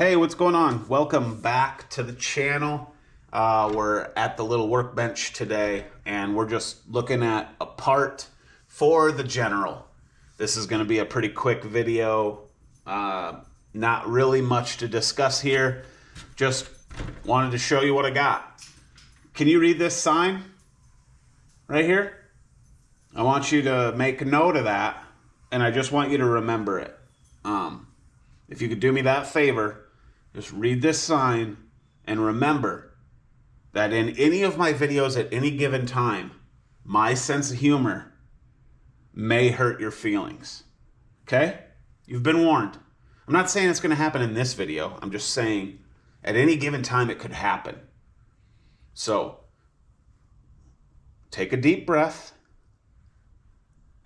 Hey, what's going on? Welcome back to the channel. We're at the little workbench today and we're just looking at a part for the General. This is going to be a pretty quick video. Not really much to discuss here. Just wanted to show you what I got. Can you read this sign right here? I want you to make a note of that and I just want you to remember it. If you could do me that favor, just read this sign and remember that in any of my videos at any given time, my sense of humor may hurt your feelings. Okay? You've been warned. I'm not saying it's going to happen in this video. I'm just saying at any given time it could happen. So, take a deep breath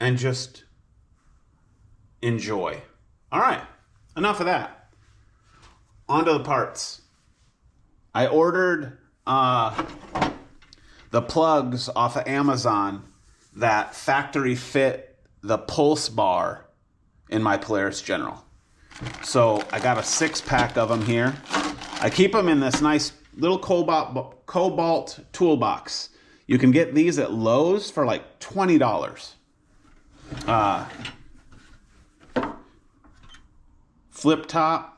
and just enjoy. All right. Enough of that. On to the parts. I ordered the plugs off of Amazon that factory fit the Pulse Bar in my Polaris General. So I got a 6-pack of them here. I keep them in this nice little cobalt toolbox. You can get these at Lowe's for like $20. Flip top,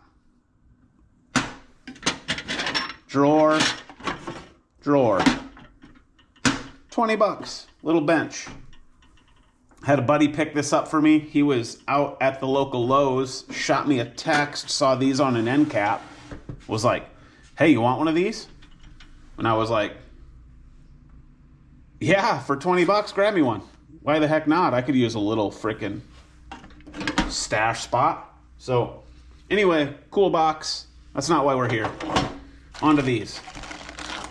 drawer, 20 bucks, little bench. Had a buddy pick this up for me. He was out at the local Lowe's, shot me a text, saw these on an end cap, was like, hey, you want one of these? And I was like, yeah, for 20 bucks, grab me one. Why the heck not? I could use a little frickin' stash spot. So, anyway, cool box. That's not why we're here. On to these.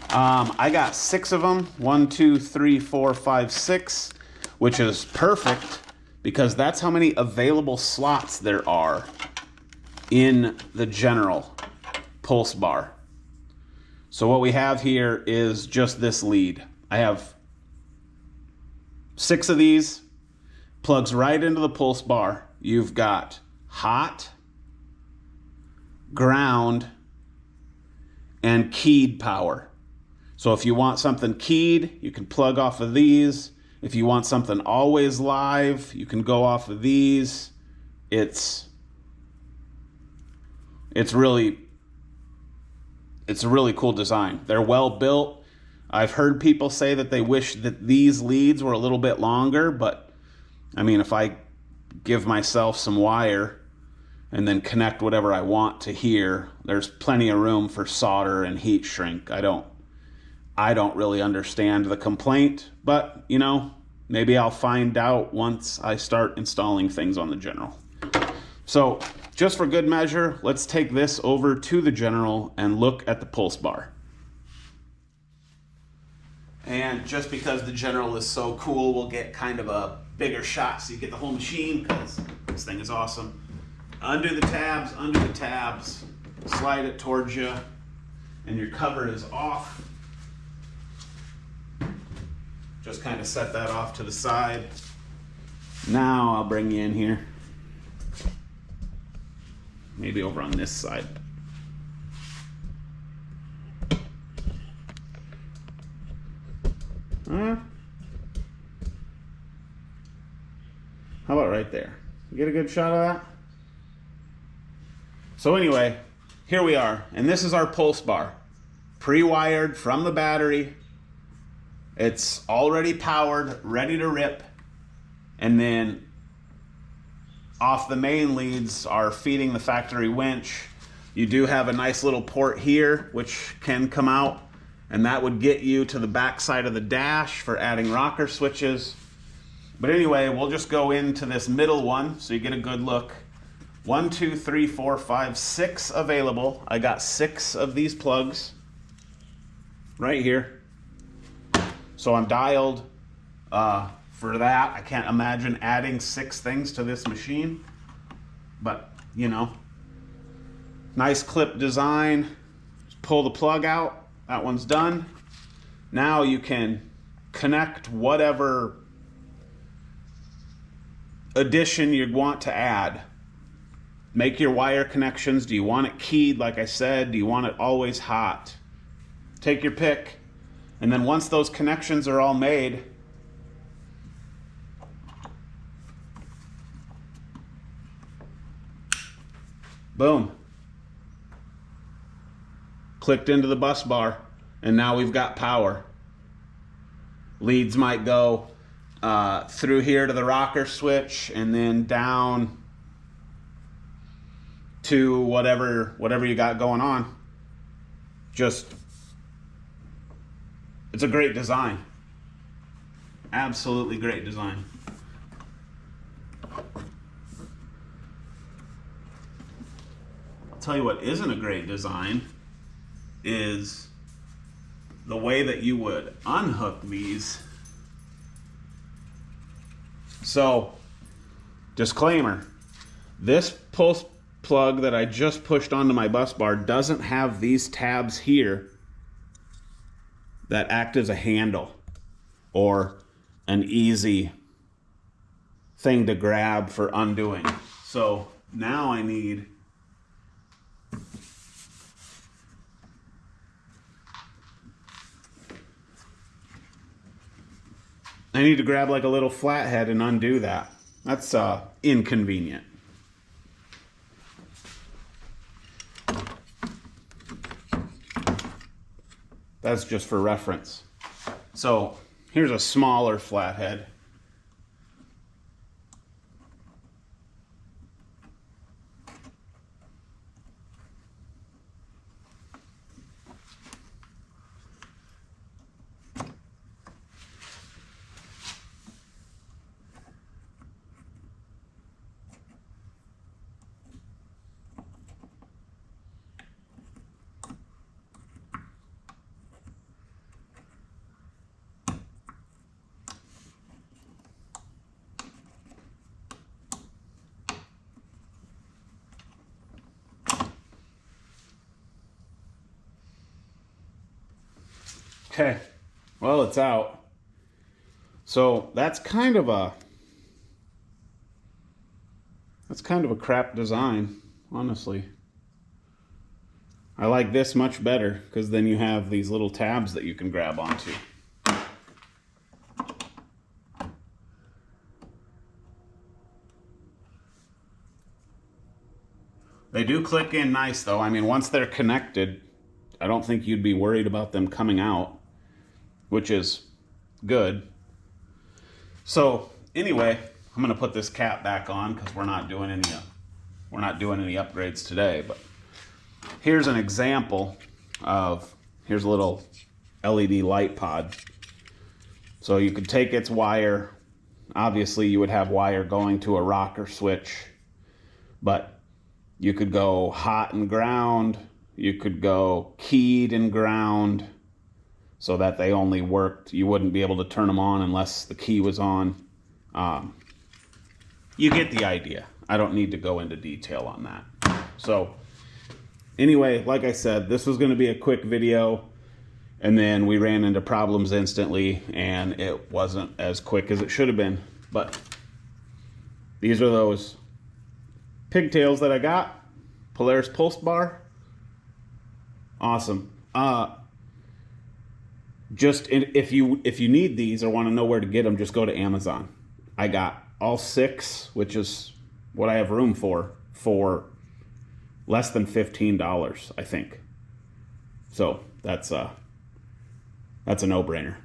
I got 6 of them. 1, 2, 3, 4, 5, 6, which is perfect because that's how many available slots there are in the General Pulse Bar. So what we have here is just this lead. I have 6 of these. Plugs right into the Pulse Bar. You've got hot, ground, and keyed power. So if you want something keyed, you can plug off of these. If you want something always live, you can go off of these. It's a really cool design. They're well built. I've heard people say that they wish that these leads were a little bit longer, but I mean, if I give myself some wire and then connect whatever I want to here, there's plenty of room for solder and heat shrink. I don't really understand the complaint, but you know, maybe I'll find out once I start installing things on the General. So just for good measure, let's take this over to the General and look at the Pulse Bar. And just because the General is so cool, we'll get kind of a bigger shot so you get the whole machine because this thing is awesome. Undo the tabs, slide it towards you, and your cover is off. Just kind of set that off to the side. Now I'll bring you in here. Maybe over on this side. How about right there? You get a good shot of that? So anyway, here we are, and this is our Pulse Bar. Pre-wired from the battery. It's already powered, ready to rip, and then off the main leads are feeding the factory winch. You do have a nice little port here, which can come out, and that would get you to the back side of the dash for adding rocker switches. But anyway, we'll just go into this middle one so you get a good look. 1, 2, 3, 4, 5, 6 available. I got 6 of these plugs right here. So I'm dialed for that. I can't imagine adding 6 things to this machine. But, you know, nice clip design. Just pull the plug out. That one's done. Now you can connect whatever addition you'd want to add make your wire connections. Do you want it keyed, like I said? Do you want it always hot? Take your pick. And then once those connections are all made, boom. Clicked into the bus bar, and now we've got power. Leads might go through here to the rocker switch and then down to whatever you got going on. Just, it's a great design. Absolutely great design. I'll tell you what isn't a great design is the way that you would unhook these. So, disclaimer, this pulse plug that I just pushed onto my bus bar doesn't have these tabs here that act as a handle or an easy thing to grab for undoing. So now I need to grab like a little flathead and undo that. That's inconvenient. That's just for reference. So here's a smaller flathead. Okay, well, it's out. So that's kind of a crap design, honestly. I like this much better because then you have these little tabs that you can grab onto. They do click in nice though. I mean, once they're connected, I don't think you'd be worried about them coming out, which is good. So anyway, I'm gonna put this cap back on because we're not doing any upgrades today. But here's an example of, here's a little LED light pod. So you could take its wire. Obviously, you would have wire going to a rocker switch, but you could go hot and ground. You could go keyed and ground so that they only worked. You wouldn't be able to turn them on unless the key was on. You get the idea. I don't need to go into detail on that. So anyway, like I said, this was going to be a quick video, and then we ran into problems instantly, and it wasn't as quick as it should have been. But these are those Pigtails that I got. Polaris Pulse Bar. Awesome. Just if you need these or want to know where to get them, just go to Amazon. I got all 6, which is what I have room for less than $15, I think. So that's a no-brainer.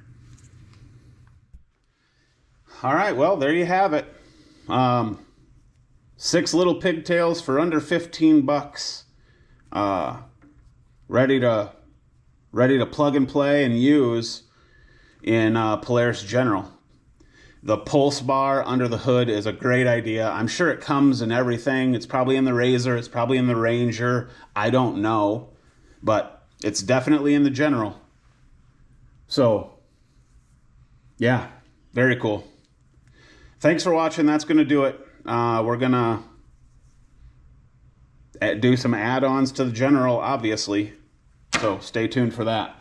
All right, well, there you have it. 6 little pigtails for under 15 bucks. Ready to plug and play and use in Polaris General. The Pulse Bar under the hood is a great idea. I'm sure it comes in everything. It's probably in the Razor. It's probably in the Ranger. I don't know. But it's definitely in the General. So, yeah, very cool. Thanks for watching. That's going to do it. We're going to do some add-ons to the General, obviously. So stay tuned for that.